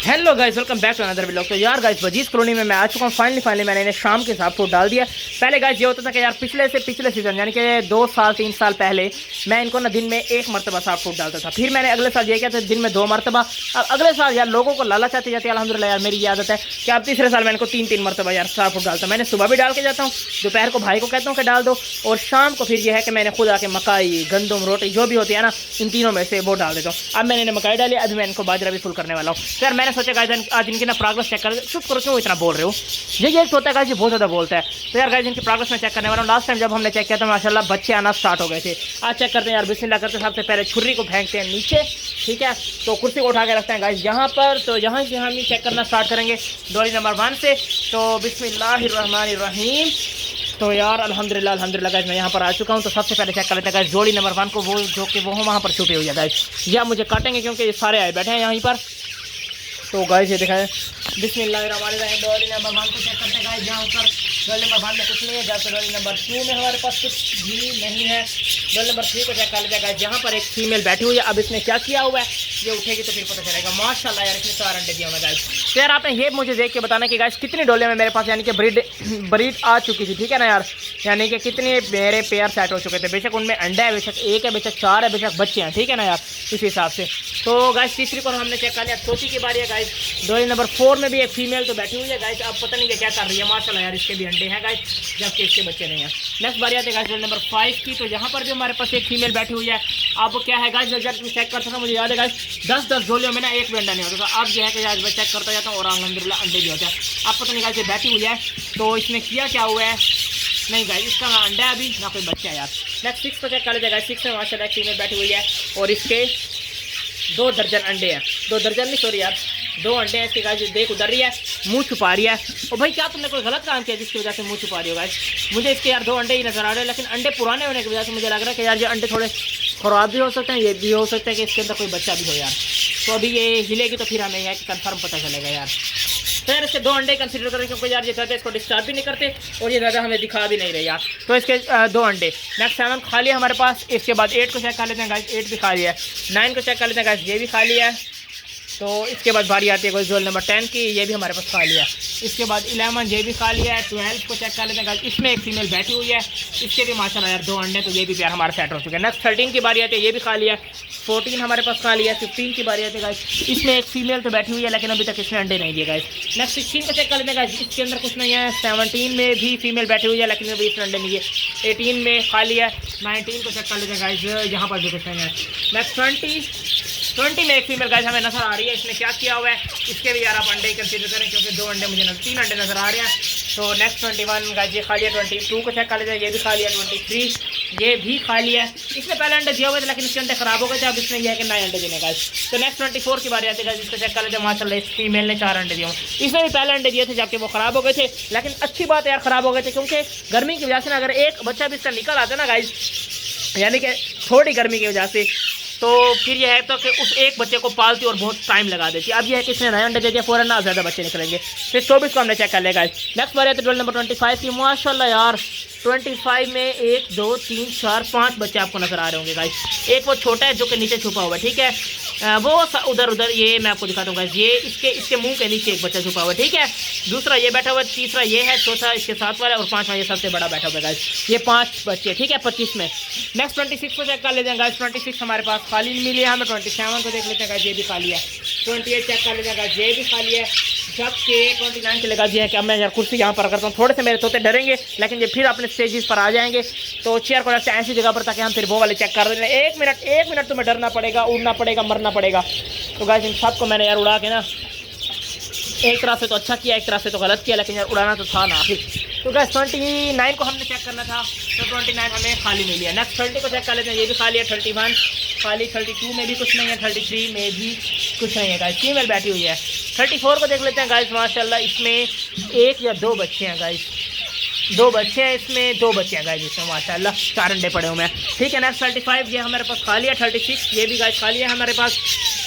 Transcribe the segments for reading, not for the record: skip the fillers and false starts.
Hello guys, welcome back to another vlog. तो यार guys, वजीज colony में मैं आ चुका हूँ। फाइनली मैंने इन्हें शाम के हिसाब फूड डाल दिया। पहले गाइस ये होता था कि यार पिछले सीजन यानी कि 2 साल 3 साल पहले मैं इनको ना दिन में एक मरतबा साफ फूड डालता था। फिर मैंने अगले साल ये किया था दिन में 2 मरतबा। अब अगले साल यार लोगों को लालच आती जाती है। अल्हम्दुलिल्लाह यार मेरी ये आदत है कि अब तीसरे साल मैं इनको 3 मरतबा यार साफ फूड डालता हूँ। मैंने सुबह भी डाल के जाता हूँ, दोपहर को भाई को कहता हूँ कि डाल दो, और शाम को फिर यह है कि मैंने खुद आके मकाई गंदम रोटी जो भी होती है ना, इन तीनों में से वो डाल देता हूँ। अब मैंने मकाई डाली, अभी मैं इनको बाजरा भी फुल करने वाला हूँ। तो यार मैंने सोचा गाइस आज इनकी ना प्रोग्रेस चेक कर। चुप करो, क्यों इतना बोल रहे हो? ये होता है गाइस, ये बहुत ज़्यादा बोलता है। तो यार गाइस इनकी प्रोग्रेस में चेक करने वाला हूँ। लास्ट टाइम जब हमने चेक किया था माशाल्लाह बच्चे आना स्टार्ट हो गए थे। आज चेक करते हैं यार, बिस्मिल्लाह करते सबसे पहले छुरी को फेंकते हैं नीचे, ठीक है। तो कुर्सी को उठा के रखते हैं गाइस यहाँ पर। तो यहाँ से हम चेक करना स्टार्ट करेंगे डोरी नंबर 1 से। तो बिस्मिल्लाहिर्रहमानिर्रहीम। तो यार अल्हम्दुलिल्लाह गाइस मैं यहाँ पर आ चुका हूँ। तो सबसे पहले चेक कर लेते हैं गाइस जोड़ी नंबर 1 को, वो जो कि वो वहाँ पर छुपे हुए हैं गाइस। या मुझे काटेंगे क्योंकि ये सारे आए बैठे हैं यहीं पर। तो गाइस ये दिखाएं, बिस्मिल्लाहिर्रहमानिर्रहीम। डोरी नंबर 1 को चेक करते हैं गाइस यहाँ पर। डोरी नंबर 1 में कुछ नहीं है, जबकि डोरी नंबर 2 में हमारे पास कुछ भी नहीं है। डोरी नंबर 3 को चेक कर लेते हैं गाइस। यहाँ पर एक फीमेल बैठी हुई है। अब इसने क्या किया हुआ है, ये उठेगी तो फिर पता चलेगा। माशाल्लाह यार इसने 4 अंडे दिए हुए गाइस। तो यार आपने ये मुझे देख के बताना कि गाइस कितनी डोले में मेरे पास यानी कि ब्रीड आ चुकी थी, ठीक है ना यार। यानी कि कितने मेरे पेयर सेट हो चुके थे। बेशक उनमें अंडा है, बेशक 1 है, बेशक 4 है, बेशक बच्चे हैं, ठीक है ना यार, इस हिसाब से। तो गाइस तीसरी को हमने चेक कर लिया। चौथी की बारी है गाइस। डोरी नंबर 4 में भी एक फीमेल तो बैठी हुई है गाइस। अब पता नहीं क्या कर रही है। माशाल्लाह यार इसके भी अंडे हैं गाइस, जबकि इसके बच्चे नहीं हैं। नेक्स्ट बारी आते हैं गाइस डोरी नंबर 5 की। तो यहाँ पर भी हमारे पास एक फीमेल बैठी हुई है। अब क्या है गाइस, जब चेक करता था मुझे याद है गाइस 10 डोलियों में ना एक भी अंडा नहीं होता था। अब जो है कि आज मैं चेक करता जाता हूँ और अल्हम्दुलिल्लाह अंडे भी होते हैं। अब पता नहीं गाइस ये बैठी हुई है, तो इसने किया क्या हुआ है। नहीं गाइस इसका ना अंडा है अभी, ना कोई बच्चा है यार। नेक्स्ट 6 को चेक कर लेते हैं गाइस। 6 में माशाल्लाह एक फीमेल बैठी हुई है और इसके 2 दर्जन अंडे हैं। 2 दर्जन नहीं, सॉरी यार, 2 अंडे हैं इसके गाइस। देख उधर रही है, मुंह छुपा रही है। और भाई क्या तुमने कोई गलत काम किया जिसकी वजह से मुंह छुपा रही हो गाइस? मुझे इसके यार 2 अंडे ही नजर आ रहे हैं, लेकिन अंडे पुराने होने की वजह से मुझे लग रहा है कि यार ये अंडे थोड़े ख़राब भी हो सकते हैं। ये भी हो सकता है कि इसके अंदर कोई बच्चा भी हो यार। तो अभी ये हिलेगी तो फिर हमें यह कि कन्फर्म पता चलेगा यार। तो यार इसके 2 अंडे कंसीडर करें, क्योंकि यार ये ज़्यादा इसको डिस्टर्ब भी नहीं करते और ये ज़्यादा हमें दिखा भी नहीं रहे यार। तो इसके 2 अंडे। नेक्स्ट 7 खाली है हमारे पास। इसके बाद 8 को चेक कर लेते हैं गाइस। 8 भी खाली है। 9 को चेक कर लेते हैं गाइस, ये भी खाली है। तो इसके बाद बारी आती है कोई जोल नंबर 10 की, ये भी हमारे पास खाली है। इसके बाद 11 ये भी खाली है। 12 को चेक कर लेते हैं गाइस। इसमें एक फीमेल बैठी हुई है, इसके भी माशाल्लाह यार 2 अंडे, तो ये भी प्यार हमारे सेट हो चुके हैं। नेक्स्ट 13 की बारी आती है, ये भी खाली है। 14 हमारे पास खाली है। 15 की बारी आती है गाइस। इसमें एक फीमेल तो बैठी हुई है, लेकिन अभी तक इसने अंडे नहीं दिए गाइस। नेक्स्ट 16 को चेक कर लेते हैं गाइस। इसके अंदर कुछ नहीं है। 17 में भी फीमेल बैठी हुई है, लेकिन अभी इसने अंडे नहीं दिए। 18 में खाली है। 19 को चेक कर लेते हैं गाइस, यहाँ पर भी कुछ नहीं है। नेक्स्ट 20 में एक फीमेल गाइस हमें नजर आ रही है। इसने क्या किया हुआ है, इसके भी यार आप अंडे कंसीडर करें, क्योंकि 2 अंडे मुझे 3 अंडे नजर आ रहे हैं। तो नेक्स्ट 21 गाइस ये खाली है। 22 को चेक कर लेते हैं, ये भी खाली है। 23 ये भी खाली है। इसने पहले अंडे दिए हुए थे, लेकिन इसके अंडे खराब हो गए थे। अब इसने यह है कि नए अंडे देने गाइस। तो नेक्स्ट 24 की बारी आती है गाइस। इसको चेक कर लेते हैं। माशाल्लाह इस फीमेल ने 4 अंडे दिए हुए। इसने भी पहले अंडे दिए थे, जबकि वो खराब हो गए थे। लेकिन अच्छी बात है यार, खराब हो गए थे क्योंकि गर्मी की वजह से ना अगर एक बच्चा भी इसका निकल आता ना गाइस, यानी कि थोड़ी गर्मी की वजह से, तो फिर यह है तो कि उस एक बच्चे को पालती और बहुत टाइम लगा देती। अब यह है कि इसने नए अंडे दे दिया, फ़ौरन ना ज़्यादा बच्चे निकलेंगे। फिर 24 को हमने चेक कर लेगा। नेक्स्ट बार है तो डोल नंबर 25 की। माशाल्लाह यार 25 में 1 2 3 4 5 बच्चे आपको नजर आ रहे होंगे गाइस। एक वो छोटा है जो कि नीचे छुपा हुआ है, ठीक है। वो उधर ये मैं आपको दिखाता हूँ गाइस। ये इसके मुंह के नीचे एक बच्चा छुपा हुआ है, ठीक है। दूसरा ये बैठा हुआ है, तीसरा ये है, चौथा इसके साथ वाला, और 5वां ये सबसे बड़ा बैठा हुआ है गाइस। ये 5 बच्चे, ठीक है 25 में। नेक्स्ट 26 को चेक कर लेते हैं गाइस। 26 हमारे पास खाली मिली है हमें। 27 को देख लेते हैं गाइस, ये भी खाली है। 28 चेक कर लेते हैं गाइस, ये भी खाली है। जबकि 29 के लगा दिया है कि अब मैं यार कुर्सी यहाँ पर करता हूँ। थोड़े से मेरे तोते डरेंगे, लेकिन ये फिर अपने स्टेजेस पर आ जाएंगे। तो चेयर को रखते हैं ऐसी जगह पर ताकि हम फिर वो वाले चेक कर रहे हैं। 1 मिनट तुम्हें डरना पड़ेगा, उड़ना पड़ेगा, मरना पड़ेगा। तो गाइस इन सबको मैंने यार उड़ा के ना, एक तरह से तो अच्छा किया, एक तरह से तो गलत किया, लेकिन यार उड़ाना तो था ना फिर। तो गाइस 29 को हमने चेक करना था, तो 29 हमें खाली मिली है। नेक्स्ट 30 को चेक कर लेते हैं, ये भी खाली है। 31 खाली। 32 में भी कुछ नहीं है। 33 में भी कुछ नहीं है गाइस, फीमेल बैठी हुई है। 34 को देख लेते हैं गाइस। माशाल्लाह इसमें 1 या 2 बच्चे हैं गाइस। 2 बच्चे हैं इसमें, 2 बच्चे हैं गाइस इसमें। माशाल्लाह 4 अंडे पड़े हुए हैं, ठीक है। नेक्स्ट 35 ये हमारे पास खाली है। 36 ये भी गाइस खाली है हमारे पास।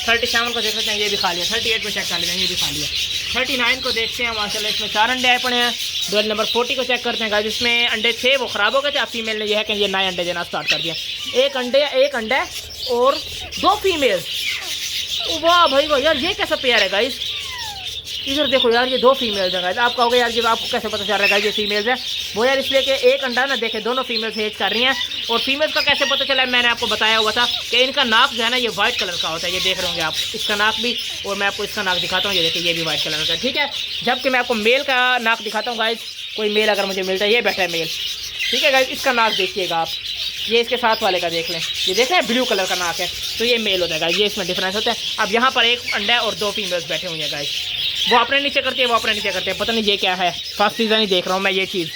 37 को देख लेते हैं, ये भी खाली है। 38 को चेक कर लेते हैं, ये भी खाली है। 39 को देखते हैं, माशाल्लाह इसमें 4 अंडे आए पड़े हैं। डोल नंबर 40 को चेक करते हैं गाइस। इसमें अंडे थे, वो ख़राब हो गए थे। अब फीमेल ने यह है कि ये नए अंडे देना स्टार्ट कर दिया। एक अंडा और 2 फीमेल। वाह भाई वाह यार, ये कैसा पेयर है गाइस। इधर देखो यार, ये 2 फीमेल्स हैं गाइस। आप कहोगे यार ये आपको कैसे पता चल रहा है गाइस ये फीमेल्स है? वो यार इसलिए कि एक अंडा ना देखे दोनों फीमेल्स हेज कर रही हैं। और फीमेल्स का कैसे पता चला है, मैंने आपको बताया हुआ था कि इनका नाक जो है ना ये वाइट कलर का होता है। ये देख रहे होंगे आप इसका नाक भी, और मैं आपको इसका नाक दिखाता हूँ, ये देखिए ये भी वाइट कलर का है, ठीक है। जबकि मैं आपको मेल का नाक दिखाता हूँ गाइस, कोई मेल अगर मुझे मिलता है, ये बैठा है मेल, ठीक है गाइस। इसका नाक देखिएगा आप, ये इसके साथ वाले का देख लें, ये देख रहे हैं ब्लू कलर का नाक है, तो ये मेल होता है गाइस, ये इसमें डिफरेंस होता है। अब यहाँ पर एक अंडा है और 2 फीमेल्स बैठे हुए हैं गाइस, वो अपने नीचे करती है, वो अपने नीचे करते हैं, पता नहीं ये क्या है, फर्स्ट सीजन ही देख रहा हूँ मैं ये चीज़।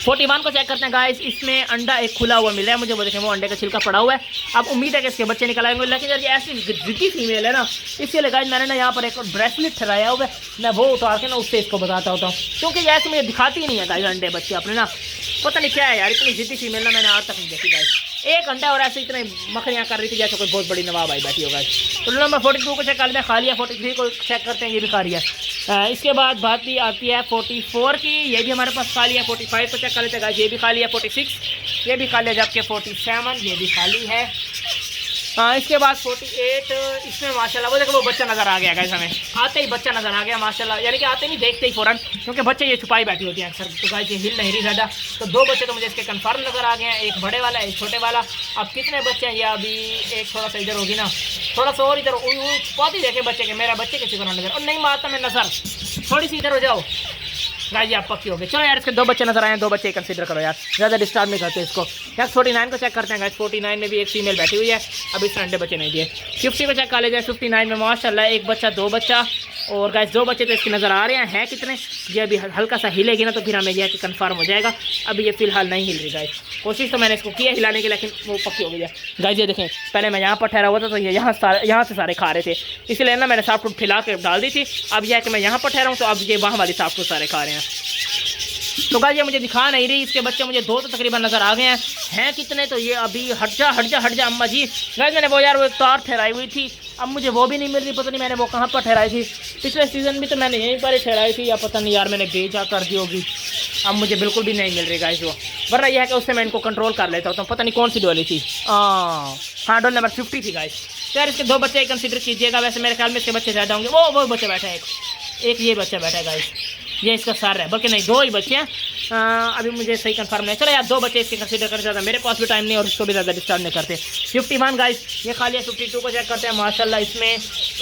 41 को चेक करते हैं गाइस, इसमें अंडा एक खुला हुआ मिल रहा है मुझे, वो देखें वो अंडे का छिलका पड़ा हुआ है। अब उम्मीद है कि इसके बच्चे निकल आएंगे, लेकिन यार ये ऐसी जिद्दी फीमेल है ना, इसलिए गाइस मैंने ना यहाँ पर एक ब्रेसलेट ठहराया हुआ है, मैं वो उतार के ना उससे इसको बताता होता हूँ, क्योंकि ये ऐसे मुझे दिखाती ही नहीं है गाइस अंडे बच्चे अपने ना, पता नहीं क्या है यार, इतनी जिद्दी फीमेल ना मैंने आज तक नहीं देखी गाइस। एक अंडा और ऐसे इतने मखनियाँ कर रही थी जैसे कोई बहुत बड़ी नवाब आई बैठी होगा। तो नंबर 42 को चेक करते हैं, खा लिया। 43 को चेक करते हैं, ये भी खा लिया। इसके बाद बात भी आती है 44 की, ये भी हमारे पास खा लिया। 45 को चेक कर लेते हैं, ये भी खा लिया। 46 ये भी खा लिया, जबकि 47 ये भी खाली है। इसके बाद 48 इसमें माशाल्लाह वो देखो वो बच्चा नज़र आ गया गाइस, हमें आते ही बच्चा नज़र आ गया माशाल्लाह, यानी कि आते नहीं देखते ही फ़ौरन, क्योंकि बच्चे ये छुपाई बैठी होती हैं अक्सर, तो गाइस ये हिल नहीं रही ज़्यादा। तो 2 बच्चे तो मुझे इसके कंफर्म नज़र आ गए हैं, एक बड़े वाला एक छोटे वाला। अब कितने बच्चे हैं ये अभी, एक थोड़ा सा इधर होगी ना, थोड़ा सा और इधर छुपाती देखे बच्चे के, मेरा बच्चे किसी तरह नज़र और नहीं मारता मैं नज़र, थोड़ी सी इधर हो जाओ गाइस, आप पक्की हो गए। चलो यार इसके 2 बच्चे नजर आए हैं, 2 बच्चे कंसीडर करो यार, ज़्यादा डिस्टर्ब नहीं करते इसको यार। 49 को चेक करते हैं गाइस, 49 में भी एक फीमेल बैठी हुई है, अभी इसमें अंडे बच्चे नहीं दिए। 50 को चेक कर लीजिए, 59 में माशाल्लाह एक बच्चा 2 बच्चा, और गाइस 2 बच्चे तो इसके नज़र आ रहे हैं कितने, ये अभी हल्का सा हिलेगी ना तो फिर हमें यह कि कन्फर्म हो जाएगा। अभी ये फिलहाल नहीं हिल रही गाइस, कोशिश तो मैंने इसको की है हिलाने की, लेकिन वो पक्की हो गई है गाइस। ये देखें पहले मैं यहाँ पर ठहरा हुआ था तो ये यहाँ से सारे खा रहे थे, इसलिए ना मैंने सॉफ्ट फूड खिला के डाल दी थी। अब यह है कि मैं यहाँ पर ठहरा हूँ तो अब ये वहाँ वाली सॉफ्ट फूड सारे खा रहे हैं। तो गाइस ये मुझे दिखा नहीं रही, इसके बच्चे मुझे 2 तो तकरीबन नज़र आ गए हैं कितने, तो ये अभी हट जा अम्मा जी। गाइस मैंने वो यार वो एक तार ठहराई हुई थी, अब मुझे वो भी नहीं मिल रही, पता नहीं मैंने वो कहाँ पर ठहराई थी, पिछले सीज़न भी तो मैंने यहीं पर ही ठहराई थी, या पता नहीं यार मैंने बेचा कर दी होगी, अब मुझे बिल्कुल भी नहीं मिल रही गाइस वो, वरना यह है कि उससे मैं इनको कंट्रोल कर लेता हूँ। पता नहीं कौन सी डोली थी, हाँ डोल नंबर 50 थी गाइस। तो यार इसके 2 बच्चे कंसिडर कीजिएगा, वैसे मेरे ख्याल में इसके बच्चे ज़्यादा होंगे। वो बच्चा बैठा है, एक ये बच्चा बैठा है गाइस, ये इसका सर है, बल्कि नहीं 2 ही बच्चे हैं, अभी मुझे सही कंफर्म नहीं। चलो यार 2 बच्चे इसके कंसीडर कर, ज़्यादा मेरे पास भी टाइम नहीं और इसको भी ज़्यादा डिस्टर्ब नहीं करते। 51 गाइस ये खा लिया। 52 को चेक करते हैं, माशाल्लाह इसमें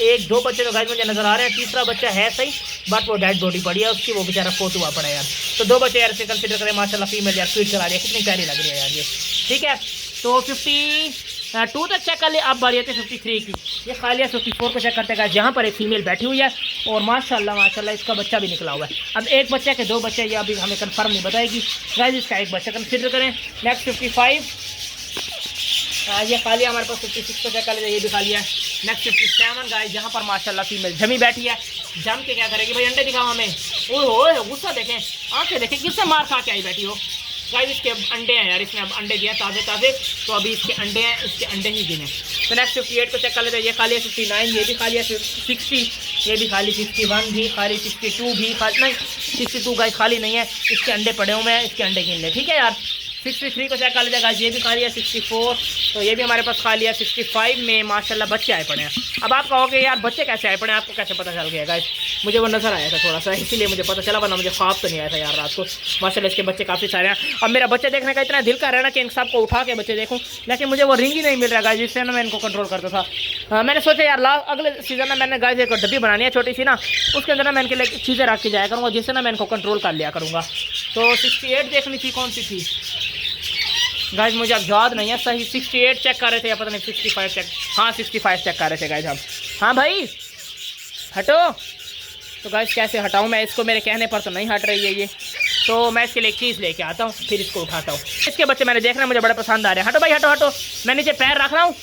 1-2 बच्चे तो गाइस मुझे नज़र आ रहे हैं, तीसरा बच्चा है सही बट वो डेड बॉडी पड़ी है उसकी, वो बेचारा फोट हुआ पड़ा है यार। तो 2 बच्चे यार इसे कंसीडर करें, माशाल्लाह फीमेल यार स्वीट करा रही है, कितनी प्यारी लग रही है यार ये, ठीक है। तो 52 तक चेक कर लिया, अब बारी आती है 53 की, ये खा लिया। 54 को चेक करते हैं, जहाँ पर एक फीमेल बैठी हुई है और माशाल्लाह इसका बच्चा भी निकला हुआ है। अब एक बच्चे के 2 बच्चे, ये अभी हमें कंफर्म नहीं बताएगी गाइस, इसका एक बच्चा कंसिडर करें। नेक्स्ट 55 ये खा लिया हमारे पास। 56 को चेक कर लिया, ये भी खा लिया। नेक्स्ट 57 गाइस, जहाँ पर माशाल्लाह फीमेल जमी बैठी है, जम के क्या करेगी भाई, अंडे दिखाओ हमें, ओह गुस्सा देखें, आँखें देखें, किससे मार खा के आई बैठी हो गाइस। इसके अंडे हैं यार, इसने अब अंडे दिए ताज़े, तो अभी इसके अंडे हैं, इसके अंडे ही गिने। तो नेक्स्ट 58 को चेक कर लेते हैं, ये खा लिया। 59 ये भी खा लिया। 60 ये भी खाली। 61 भी खाली। 62 भी खाली, नहीं 62 गाइस खाली नहीं है, इसके अंडे पड़े हुए हैं, इसके अंडे गिन ले, ठीक है यार। 63 को चेक कर लेते हैं, ये भी खा लिया। 64 तो ये भी हमारे पास खा लिया। 65 में माशाल्लाह बच्चे आए पड़े हैं। अब आप कहोगे यार बच्चे कैसे आए पड़े हैं, आपको कैसे पता चल गया गाइस? मुझे वो नज़र आया था थोड़ा सा, इसीलिए मुझे पता चला, वरना मुझे ख्वाब तो नहीं आया था यार रात को। माशाल्लाह इसके बच्चे काफ़ी सारे हैं। अब मेरा बच्चे देखने का इतना दिल कर रहा है ना कि इन सब को उठा के बच्चे देखूँ, लेकिन मुझे वो रिंग ही नहीं मिल रहा गाइस, जिससे ना मैं इनको कंट्रोल करता था। मैंने सोचा यार अगले सीज़न में मैंने गाइस एक डब्बी बनानी है छोटी सी ना, उसके अंदर ना मैं इनके लिए चीज़ें रख के जाया करूँगा, जिससे ना मैं इनको कंट्रोल कर लिया करूँगा। तो 68 देखनी थी, कौन सी थी गाइस मुझे अब याद नहीं है सही। 68 चेक कर रहे थे या पता नहीं 65 चेक, हाँ 65 चेक कर रहे थे गाइस हम। हाँ भाई हटो। तो गाइस कैसे हटाऊँ मैं इसको, मेरे कहने पर तो नहीं हट रही है ये, तो मैं इसके लिए एक चीज़ लेके आता हूँ, फिर इसको उठाता हूँ। इसके बच्चे मैंने देखना मुझे बड़े पसंद आ रहे हैं। हटो भाई हटो हटो, मैं नीचे पैर रख रहा हूँ,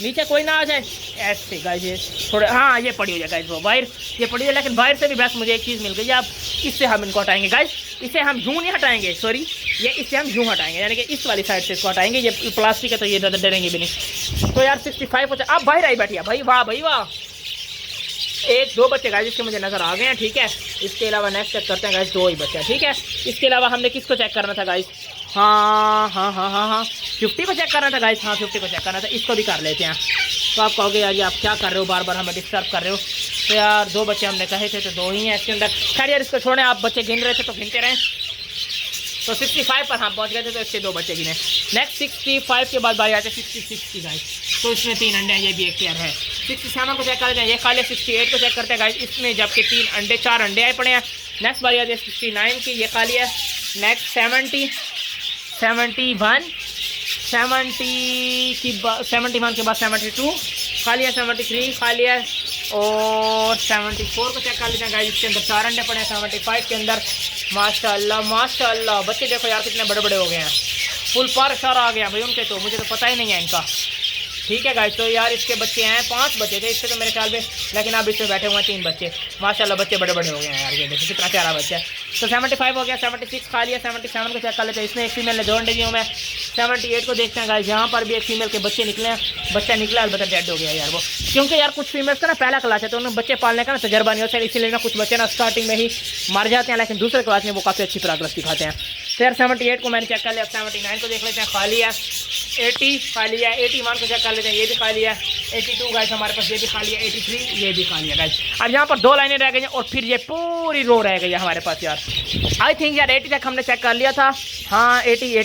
नीचे कोई ना आ जाए ऐसे गाइस। ये थोड़े, हाँ ये पड़ी हुई है गाइस, वो वायर ये पड़ी है, लेकिन वायर से भी बेस्ट मुझे एक चीज़ मिल गई है। अब इससे हम इनको हटाएंगे गाइस, इसे हम यूँ नहीं हटाएंगे, सॉरी ये इससे हम यूँ हटाएंगे, यानी कि इस वाली साइड से इसको हटाएंगे। ये प्लास्टिक है तो ये ज़्यादा डरेंगे भी नहीं। तो यार 65 हो जाए। अब बाहर आई बैठी है भाई, वाह भाई वाह। 1-2 बच्चे गाइस इसके मुझे नज़र आ गए हैं, ठीक है। इसके अलावा नेक्स्ट चेक करते हैं गाइस, 2 ही बच्चे हैं, ठीक है। इसके अलावा हमने किसको चेक करना था गाइस? हाँ हाँ हाँ हाँ हाँ 50 को चेक करना था गाइस, हाँ 50 को चेक करना था। इसको भी कर लेते हैं। तो आप कहोगे यार ये आप क्या कर रहे हो, बार बार हमें डिस्टर्ब कर रहे हो। तो यार 2 बच्चे हमने कहे थे तो 2 ही हैं इसके अंदर। खैर यार इसको छोड़ें, आप बच्चे गिन रहे थे तो गिनते रहें। तो 65 पर हम पहुंच गए थे, तो इसके 2 बच्चे गिने। नेक्स्ट 65 के बाद बारी आते हैं 66 की गाइस। तो इसमें 3 अंडे हैं, ये भी एक पेयर है। 67 को चेक करते हैं, ये खा लिया। 68 को चेक करते हैं गाइस, इसमें जबकि 4 अंडे आए पड़े हैं। नेक्स्ट बारी आती है 69 की, ये खा लिया। नेक्स्ट 70, 71 71 के बाद 72 खा लिया। 73 खा लिया। और 74 को चेक कर लेते हैं गाइस, इसके अंदर 4 अंडे पड़े हैं। 75 के अंदर माशाल्लाह माशाल्लाह बच्चे देखो यार कितने बड़े बड़े हो गए हैं, फुल पर शर आ गया भाई उनके, तो मुझे तो पता ही नहीं है इनका। ठीक है गाइस, तो यार इसके बच्चे हैं 5 बच्चे थे इसके तो मेरे ख्याल में, लेकिन अब इसमें बैठे हुए हैं 3 बच्चे। माशाल्लाह बच्चे बड़े बड़े हो गए हैं यार, ये देखो कितना प्यारा बच्चा है। तो 75 हो गया। 76 खा लिया। 77 को चेक कर लेते हैं, इसमें एक फीमेल ने 2 अंडे दिए मैं। 78 को देखते हैं गाइस, यहाँ पर भी एक फीमेल के बच्चे निकले हैं। बच्चा निकला अलबत्ता डेड हो गया यार वो, क्योंकि यार कुछ फीमेल्स का ना पहला क्लास है तो उन्हें बच्चे पालने का ना तजर्बा नहीं होता है, इसीलिए ना कुछ बच्चे ना स्टार्टिंग में ही मर जाते हैं, लेकिन दूसरे क्लास में वो काफ़ी अच्छी प्रोग्रेस दिखाते हैं। तो यार 78 को मैंने चेक कर लिया। 79 को देख लेते हैं, खा लिया। 80 खा लिया। 81 को चेक कर लेते हैं, ये भी खा लिया। 82 गाइस हमारे पास, ये भी खा लिया। 83 ये भी खा लिया गाइस। अब यहाँ पर 2 लाइनें रह गई हैं और फिर ये पूरी रो रह गई है हमारे पास यार। आई थिंक यार 80 तक हमने चेक कर लिया था। हाँ 80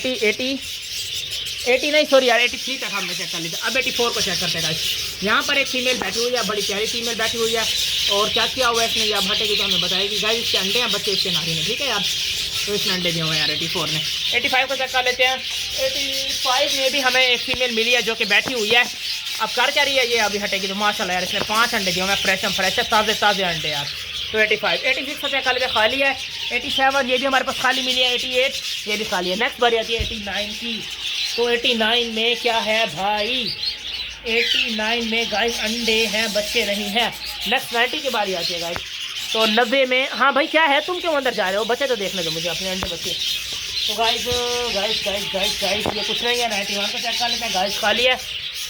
नहीं सॉरी यार 83 तक हमने चेक कर लिया था। अब 84 को चेक करते हैं गाइस। यहाँ पर एक फीमेल बैठी हुई है, बड़ी प्यारी फीमेल बैठी हुई है। और क्या किया हुआ है इसने, या भटेगी तो हमें बताएगी गाइस। इसके अंडे हैं बच्चे इसके नारी में, ठीक है यार। तो इसने अंडे दिए हुए हैं यार 84 ने। 85 को चेक कर लेते हैं। 85 में भी हमें एक फीमेल मिली है जो कि बैठी हुई है। अब कर क्या रही है ये, अभी हटेगी। तो माशाल्लाह यार इसने 5 अंडे दिए हुए हैं, फ्रेश ताज़े ताज़े अंडे यार। तो 85 86 को चेक कर लेते हैं, खाली है। 87 ये भी हमारे पास खाली मिली है। 88 ये भी खाली है। नेक्स्ट बारी आती है 89 की। तो 89 में क्या है भाई, 89 में गाइस अंडे हैं बच्चे नहीं हैं। नेक्स्ट 90 की बारी आती है गाइस। तो 90 में, हाँ भाई क्या है, तुम क्यों अंदर जा रहे हो, बच्चे तो देखने दो मुझे अपने अंडे बच्चे। तो गाइस ये कुछ नहीं है। 91 को चेक कर लेते हैं गाइस, खाली है।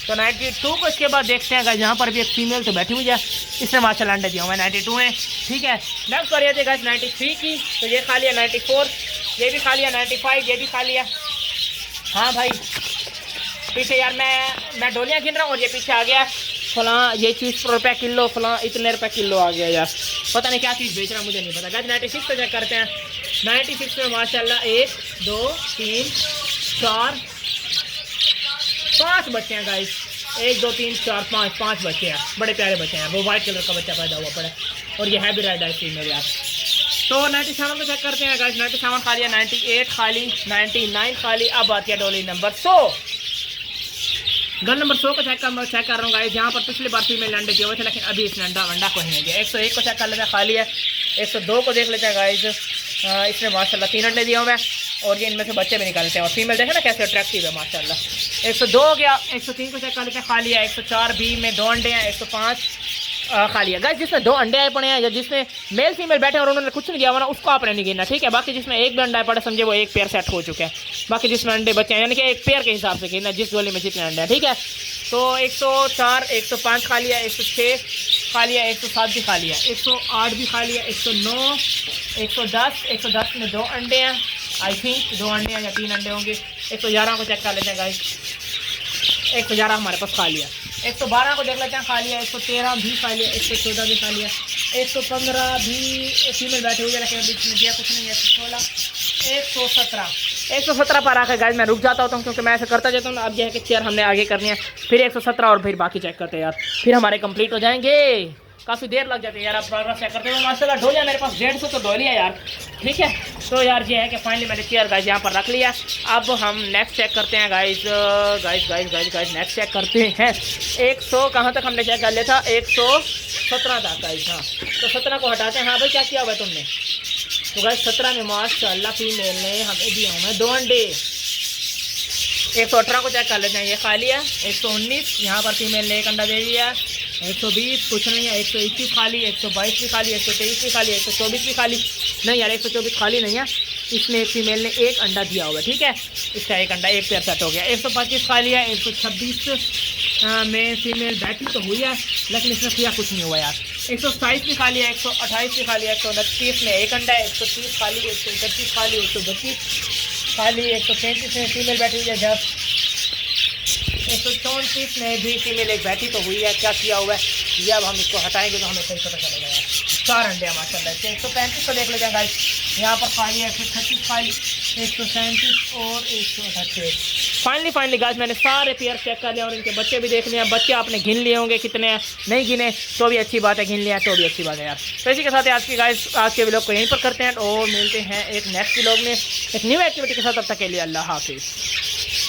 तो 92 को इसके बाद देखते हैं गाइस, यहाँ पर भी एक फीमेल तो बैठी हुई है, इसने माशाल्लाह अंडे दिया हुआ है। 92 है, ठीक है। नेक्स्ट बारी आती है गाइस 93 की। तो ये खा लिया। 94 ये भी खा लिया। 95 ये भी खा लिया। हाँ भाई पीछे यार मैं डोलियाँ गिन रहा हूँ और ये पीछे आ गया फलां, ये चीज़ रुपये किलो, फलां इतने रुपये किलो आ गया यार, पता नहीं क्या चीज़ बेच रहा मुझे नहीं पता। गाइस 96 को चेक करते हैं। 96 में माशाल्लाह 1 2 3 4 5 बच्चे हैं गाइस। 1 2 3 4 5 बच्चे हैं, बड़े प्यारे बच्चे हैं। वो वाइट कलर का बच्चा पैदा हुआ पड़ा और ये है भी रेड आई फीमेल यार। तो 97 को चेक करते हैं गाइस। 97 खा लिया। 98 खाली। 99 खाली। अब आती है डोली नंबर 100। गन नंबर 100 को चेक कर रहा हूँ गाइस। यहाँ पर पिछली बार फीमेल अंडे दिए हुए थे, लेकिन अभी इसने अंडा को ही नहीं दिया। 101 को चेक कर लेते हैं, खाली है। 102 को देख लेते हैं गाइस। इसने माशाल्लाह 3 अंडे दिए हुए हैं और ये इनमें से बच्चे भी निकालते हैं और फीमेल देखे ना कैसे अट्रैक्टिव है माशाल्लाह। 102 हो गया। 103 को चेक कर लेते हैं, खाली है। 104 भी में 2 अंडे हैं। 105 खाली है गाइस। जिसमें 2 अंडे आए पड़े हैं या जिसमें मेल फीमेल बैठे हैं और उन्होंने कुछ नहीं दिया हुआ ना, उसको आपने नहीं गिनना, ठीक है। बाकी जिसमें एक भी अंडा पड़े समझे वो एक पेयर सेट हो चुके हैं। बाकी जिसमें अंडे बचे हैं यानी कि एक पेयर के हिसाब से गिनना, जिस गोली में जितने अंडे हैं, ठीक है। तो 104 105 खा लिया। 106 खा लिया। 107 भी खा लिया। 108 भी खा लिया। 109 110 में 2 अंडे हैं आई थिंक, 2 अंडे हैं या 3 अंडे होंगे। 111 को चेक कर लेते हैं गाइस। 111 हमारे पास खा लिया। 112 को देख लेते हैं, खा लिया। 113 भी खा लिया। 114 भी खा लिया। 115 भी फीमेल बैठी हुई है लेकिन बीच में दिया कुछ नहीं है। 116 117 पर आकर गाइस मैं रुक जाता हूँ क्योंकि मैं ऐसा करता जाता हूँ ना। अब यह है कि चेयर हमने आगे करनी है, फिर 117 और फिर बाकी चेक करते हैं यार, फिर हमारे कंप्लीट हो जाएंगे। काफ़ी देर लग जाती है यार, आप प्रोग्रेस चेक करते हो। माशाल्लाह डोलिया मेरे पास 150 तो डोलिया यार, ठीक है। तो यार ये है कि फाइनली मैंने चेयर गाइस यहाँ पर रख लिया। अब हम नेक्स्ट चेक करते हैं गाइस। नेक्स्ट चेक करते हैं। 100 कहाँ तक हमने चेक कर लिया था, 117 तक गाइस। हाँ तो 17 को हटाते हैं। हाँ भाई क्या किया हुआ है तुमने। तो गाइस 17 में माशाल्लाह फीमेल ने हमें दिया हुआ है 2 अंडे। 118 को चेक कर लेते हैं, ये खा लिया। 119 यहाँ पर फीमेल ने 1 अंडा दे दिया। 120 कुछ नहीं है। 121 खाली। 122 भी खाली। 123 भी खाली। 124 भी खाली नहीं यार, 124 खाली नहीं है। इसमें एक फीमेल ने 1 अंडा दिया हुआ है, ठीक है। इसका 1 अंडा एक पेयर सेट हो गया। 125 खाली है। 126 में फीमेल बैठी तो हुई है लेकिन इसमें किया कुछ नहीं हुआ यार। 127 भी खाली है। 128 भी खाली है। 129 में 1 अंडा है। 130 खाली। 131 खाली। 132 खाली 133 में फीमेल बैठी हुई है, जस्ट 134 में भी फीमेल एक बैठी तो हुई है। क्या किया हुआ है ये अब हम इसको हटाएंगे तो हमें सही पता चलेगा यार। 4 अंडे हैं माशाल्लाह। 135 को देख लेते गाइस, यहाँ पर खाली है 136 खाली, 137 और 138। फाइनली गाइस मैंने सारे पेयर चेक कर लिया और इनके बच्चे भी देख लिए हैं। बच्चे आपने गिन लिए होंगे कितने हैं, नहीं गिने तो भी अच्छी बात है, गिन लिया तो भी अच्छी बात है यार। तो इसी के साथ आज की गाइस आज के व्लॉग को यहीं पर करते हैं और मिलते हैं एक नेक्स्ट व्लॉग में एक न्यू एक्टिविटी के साथ। तब तक के लिए अल्लाह हाफिज़।